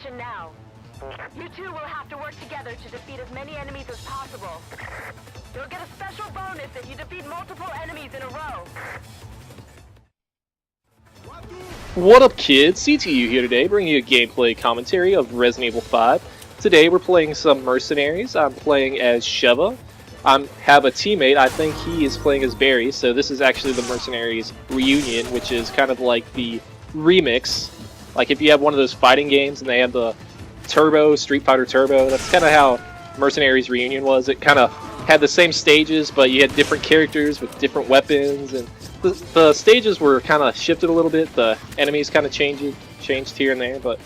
action now. You two will have to work together to defeat as many enemies as possible. You'll get a special bonus if you defeat multiple enemies in a row. What up, kids? CTU here today, bringing you a gameplay commentary of Resident Evil 5. Today we're playing some Mercenaries. I'm playing as Sheva. I have a teammate, I think he is playing as Barry, so this is actually the Mercenaries reunion, which is kind of like the remix. Like if you have one of those fighting games and they have the Turbo, Street Fighter Turbo, that's kind of how Mercenaries reunion was. It kind of had the same stages, but you had different characters with different weapons, and the stages were kind of shifted a little bit. The enemies kind of changed here and there, but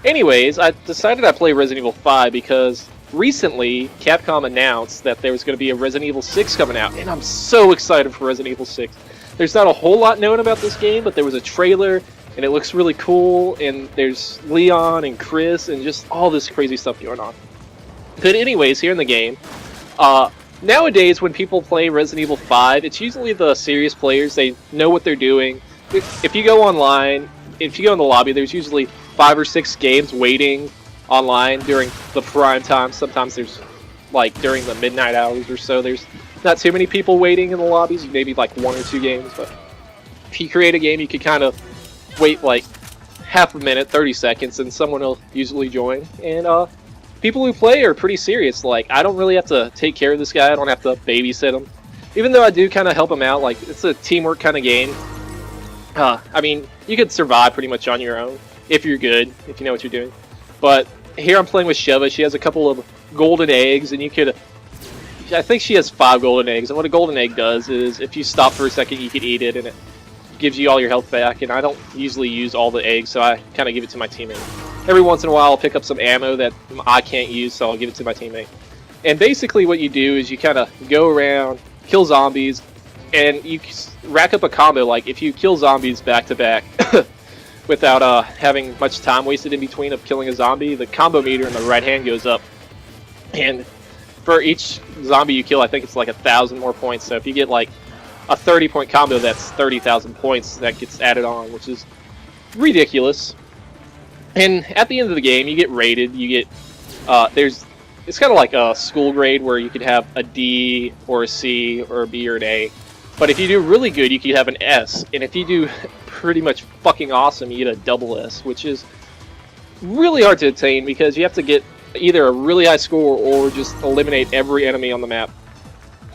anyways, I decided I'd play Resident Evil 5 because recently Capcom announced that there was going to be a Resident Evil 6 coming out, and I'm so excited for Resident Evil 6. There's not a whole lot known about this game, but there was a trailer, and it looks really cool, and there's Leon and Chris and just all this crazy stuff going on. But anyways, here in the game, nowadays when people play Resident Evil 5, it's usually the serious players. They know what they're doing. If you go online, if you go in the lobby, there's usually 5 or 6 games waiting online during the prime time. Sometimes there's, like, during the midnight hours or so, there's not too many people waiting in the lobbies, maybe like 1 or 2 games, but if you create a game, you could kind of wait like half a minute, 30 seconds, and someone will usually join. And people who play are pretty serious. Like, I don't really have to take care of this guy, I don't have to babysit him. Even though I do kind of help him out, like, it's a teamwork kind of game. I mean, you could survive pretty much on your own, if you're good, if you know what you're doing. But here I'm playing with Sheva. She has a couple of golden eggs, and you could... I think she has 5 golden eggs, and what a golden egg does is, if you stop for a second, you can eat it, and it gives you all your health back, and I don't usually use all the eggs, so I kind of give it to my teammate. Every once in a while, I'll pick up some ammo that I can't use, so I'll give it to my teammate. And basically what you do is you kind of go around, kill zombies, and you rack up a combo. Like, if you kill zombies back-to-back without having much time wasted in between of killing a zombie, the combo meter in the right hand goes up. And for each zombie you kill, I think it's like 1,000 more points, so if you get like a 30-point combo, that's 30,000 points that gets added on, which is ridiculous. And at the end of the game, you get rated. You get it's kind of like a school grade where you could have a D or a C or a B or an A. But if you do really good, you could have an S. And if you do pretty much fucking awesome, you get a double S, which is really hard to attain because you have to get either a really high score or just eliminate every enemy on the map.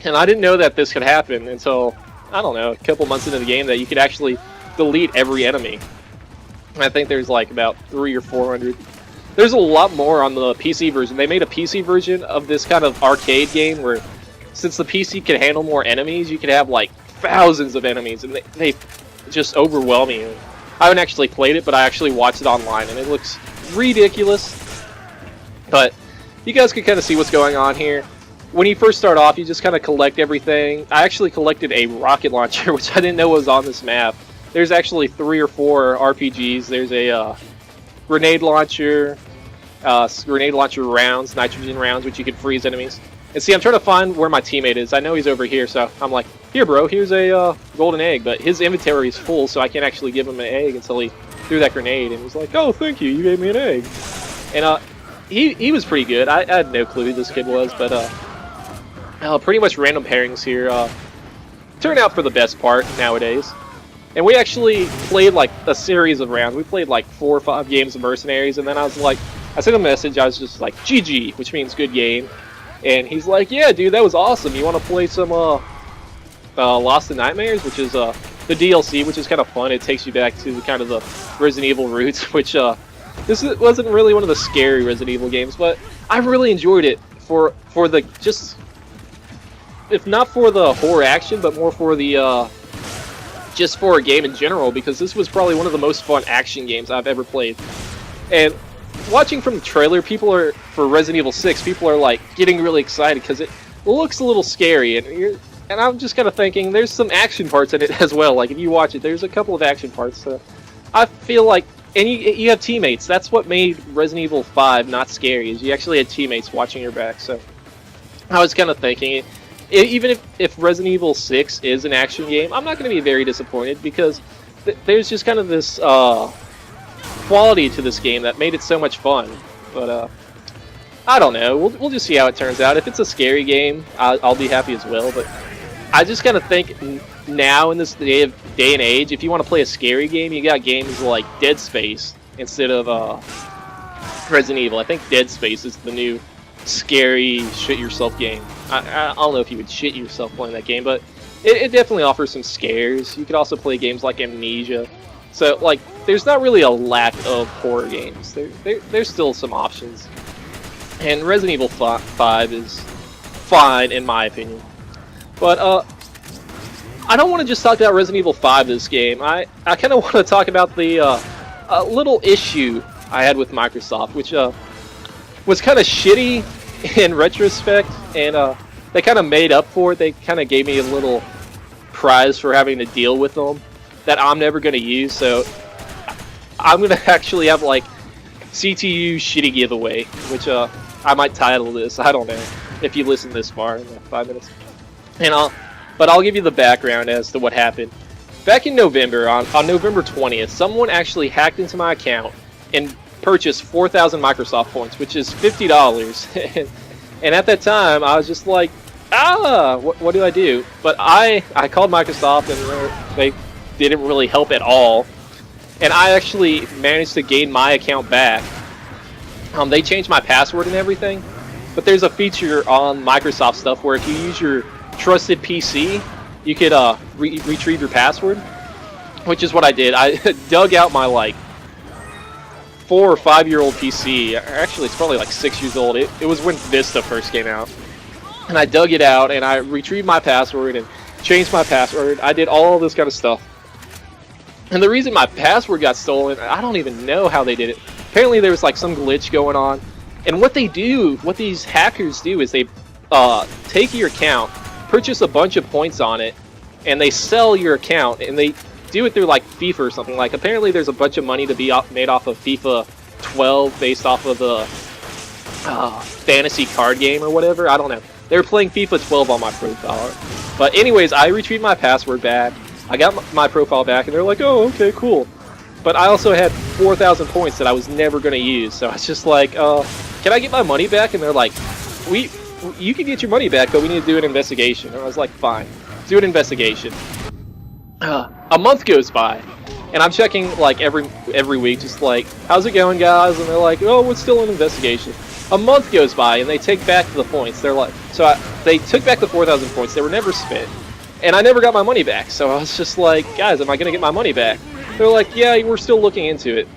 And I didn't know that this could happen until, I don't know, a couple months into the game, that you could actually delete every enemy. I think there's like about 300 or 400. There's a lot more on the PC version. They made a PC version of this kind of arcade game where, since the PC can handle more enemies, you could have like thousands of enemies, and they just overwhelm you. I haven't actually played it, but I actually watched it online, and it looks ridiculous. But you guys can kind of see what's going on here. When you first start off, you just kind of collect everything. I actually collected a rocket launcher, which I didn't know was on this map. There's actually 3 or 4 RPGs. There's a grenade launcher rounds, nitrogen rounds, which you can freeze enemies. And see, I'm trying to find where my teammate is. I know he's over here, so I'm like, here bro, here's a golden egg, but his inventory is full, so I can't actually give him an egg until he threw that grenade, and he's like, oh, thank you, you gave me an egg. And he was pretty good. I had no clue who this kid was, but pretty much random pairings here turn out for the best part nowadays. And we actually played like a series of rounds. We played like 4 or 5 games of Mercenaries, and then I was like, I sent him a message, I was just like, GG, which means good game. And he's like, yeah dude, that was awesome. You want to play some Lost in Nightmares, which is the DLC, which is kind of fun. It takes you back to the kind of the Resident Evil roots, which this wasn't really one of the scary Resident Evil games, but I really enjoyed it for the, just, if not for the horror action, but more for the just for a game in general, because this was probably one of the most fun action games I've ever played. And watching from the trailer, for Resident Evil 6, people are like getting really excited because it looks a little scary, and I'm just kind of thinking there's some action parts in it as well. Like, if you watch it, there's a couple of action parts. So I feel like, and you have teammates. That's what made Resident Evil 5 not scary, is you actually had teammates watching your back. So I was kind of thinking, even if Resident Evil 6 is an action game, I'm not going to be very disappointed, because there's just kind of this quality to this game that made it so much fun. But I don't know. We'll just see how it turns out. If it's a scary game, I'll be happy as well. But I just kind of think now in this day and age, if you want to play a scary game, you got games like Dead Space instead of Resident Evil. I think Dead Space is the new scary shit yourself game. I don't know if you would shit yourself playing that game, but it definitely offers some scares. You could also play games like Amnesia. So like, there's not really a lack of horror games. There's still some options. And Resident Evil 5 is fine in my opinion. But I don't want to just talk about Resident Evil 5 this game. I kind of want to talk about the little issue I had with Microsoft, which was kind of shitty in retrospect, and they kind of made up for it. They kind of gave me a little prize for having to deal with them that I'm never going to use, so I'm going to actually have like CTU shitty giveaway, which I might title this. I don't know if you listen this far in 5 minutes. And but I'll give you the background as to what happened. Back in November, on November 20th, someone actually hacked into my account and purchased 4,000 Microsoft points, which is $50. And at that time, I was just like, what do I do? But I called Microsoft, and they didn't really help at all. And I actually managed to gain my account back. They changed my password and everything, but there's a feature on Microsoft stuff where if you use your trusted PC, you could retrieve your password, which is what I did. I dug out my like 4 or 5 year old PC. Actually, it's probably like 6 years old. It was when Vista first came out, and I dug it out and I retrieved my password and changed my password. I did all this kind of stuff. And the reason my password got stolen, I don't even know how they did it. Apparently there was like some glitch going on. And what these hackers do is they take your account, purchase a bunch of points on it, and they sell your account, and they do it through like FIFA or something. Like apparently there's a bunch of money to be made off of FIFA 12 based off of the fantasy card game or whatever. I don't know. They were playing FIFA 12 on my profile. But anyways, I retrieved my password back. I got my profile back, and they're like, oh, okay, cool. But I also had 4,000 points that I was never going to use. So I was just like, can I get my money back? And they're like, you can get your money back, but we need to do an investigation. And I was like, fine, do an investigation. A month goes by, and I'm checking like every week, just like, how's it going, guys? And they're like, oh, it's still an investigation. A month goes by, and they take back the points. They're like, they took back the 4,000 points. They were never spent. And I never got my money back, so I was just like, guys, am I going to get my money back? They're like, yeah, we're still looking into it.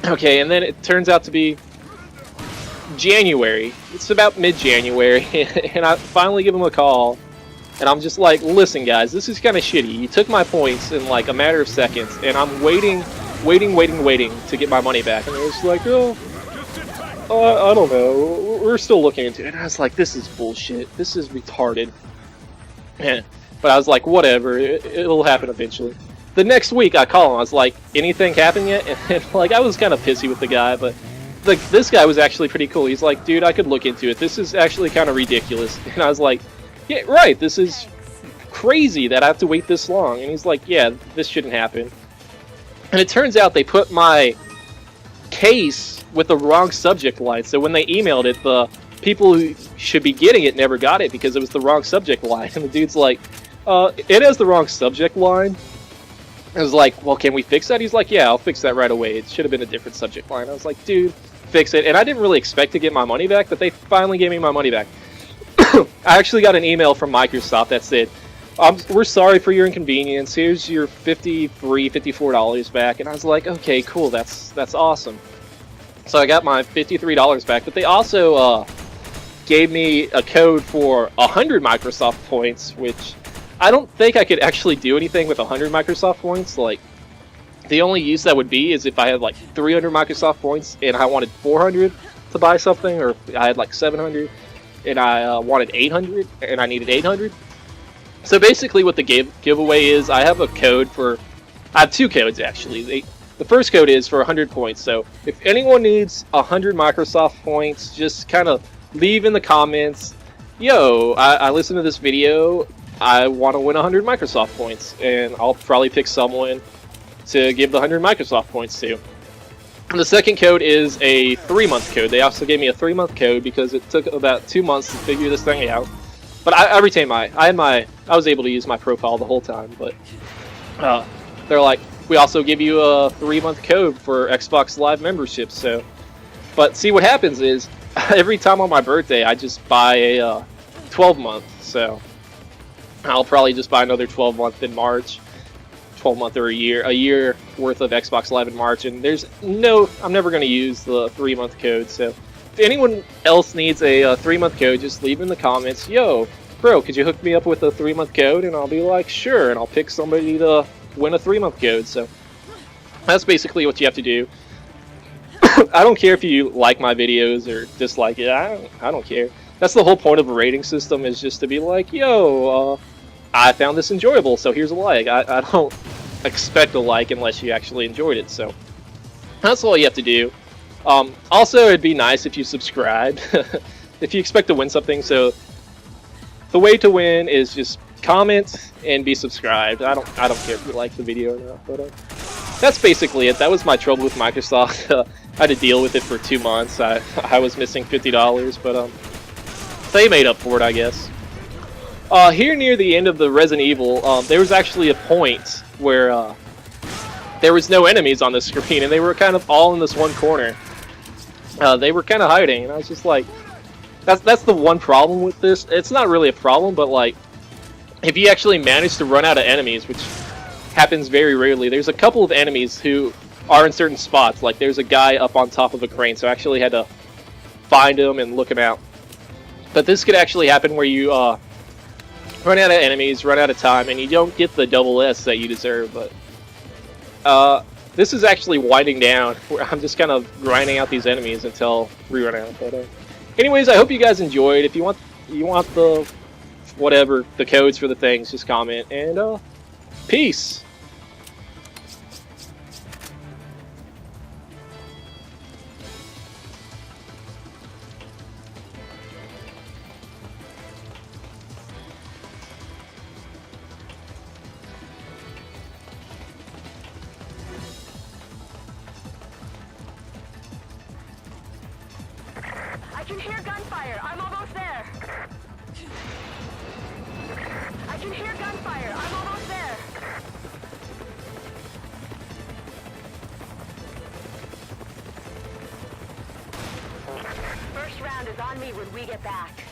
Okay, and then it turns out to be January. It's about mid-January, and I finally give them a call, and I'm just like, listen, guys, this is kind of shitty. You took my points in like a matter of seconds, and I'm waiting to get my money back. And they're just like, I don't know, we're still looking into it. And I was like, this is bullshit. This is retarded. But I was like, whatever, it'll happen eventually. The next week I call him, I was like, anything happened yet? And like, I was kind of pissy with the guy, but this guy was actually pretty cool. He's like, dude, I could look into it. This is actually kind of ridiculous. And I was like, yeah, right, this is crazy that I have to wait this long. And he's like, yeah, this shouldn't happen. And it turns out they put my case with the wrong subject line. So when they emailed it, the people who should be getting it never got it because it was the wrong subject line. And the dude's like, it has the wrong subject line. I was like, well, can we fix that? He's like, yeah, I'll fix that right away. It should have been a different subject line. I was like, dude, fix it. And I didn't really expect to get my money back, but they finally gave me my money back. I actually got an email from Microsoft that said, we're sorry for your inconvenience. Here's your $54 back. And I was like, okay, cool. That's awesome. So I got my $53 back, but they also gave me a code for 100 Microsoft points, which I don't think I could actually do anything with 100 Microsoft points. Like, the only use that would be is if I had like 300 Microsoft points and I wanted 400 to buy something, or if I had like 700 and I wanted 800 and I needed 800. So basically what the giveaway is, I have a code for, I have two codes actually. The first code is for 100 points, so if anyone needs 100 Microsoft points, just kind of leave in the comments, yo, I listened to this video, I want to win 100 Microsoft points, and I'll probably pick someone to give the 100 Microsoft points to. And the second code is a 3-month code. They also gave me a 3-month code because it took about 2 months to figure this thing out. But I retained I was able to use my profile the whole time. But they're like, we also give you a 3-month code for Xbox Live membership. So, but see what happens is every time on my birthday I just buy a 12-month. So I'll probably just buy another 12-month in March. 12-month or a year worth of Xbox Live in March, and I'm never going to use the 3-month code. So if anyone else needs a 3-month code, just leave in the comments, yo, bro, could you hook me up with a 3-month code? And I'll be like, sure, and I'll pick somebody to win a 3-month code. So that's basically what you have to do. I don't care if you like my videos or dislike it. I don't care. That's the whole point of a rating system, is just to be like, yo, I found this enjoyable, so here's a like. I don't expect a like unless you actually enjoyed it, so that's all you have to do. Also, it'd be nice if you subscribed if you expect to win something. So the way to win is just comment and be subscribed. I don't care if you like the video or not, but that's basically it. That was my trouble with Microsoft. I had to deal with it for 2 months. I was missing $50, but they made up for it, I guess. Here near the end of the Resident Evil, there was actually a point where there was no enemies on the screen, and they were kind of all in this one corner. They were kind of hiding, and I was just like, that's the one problem with this. It's not really a problem, but like, if you actually manage to run out of enemies, which happens very rarely, there's a couple of enemies who are in certain spots. Like, there's a guy up on top of a crane, so I actually had to find him and look him out. But this could actually happen where you run out of enemies, run out of time, and you don't get the double S that you deserve. But this is actually winding down, where I'm just kind of grinding out these enemies until we run out. But anyways, I hope you guys enjoyed. If you want the whatever, the codes for the things, just comment, and peace. I can hear gunfire. I'm almost there. I can hear gunfire. I'm almost there. First round is on me when we get back.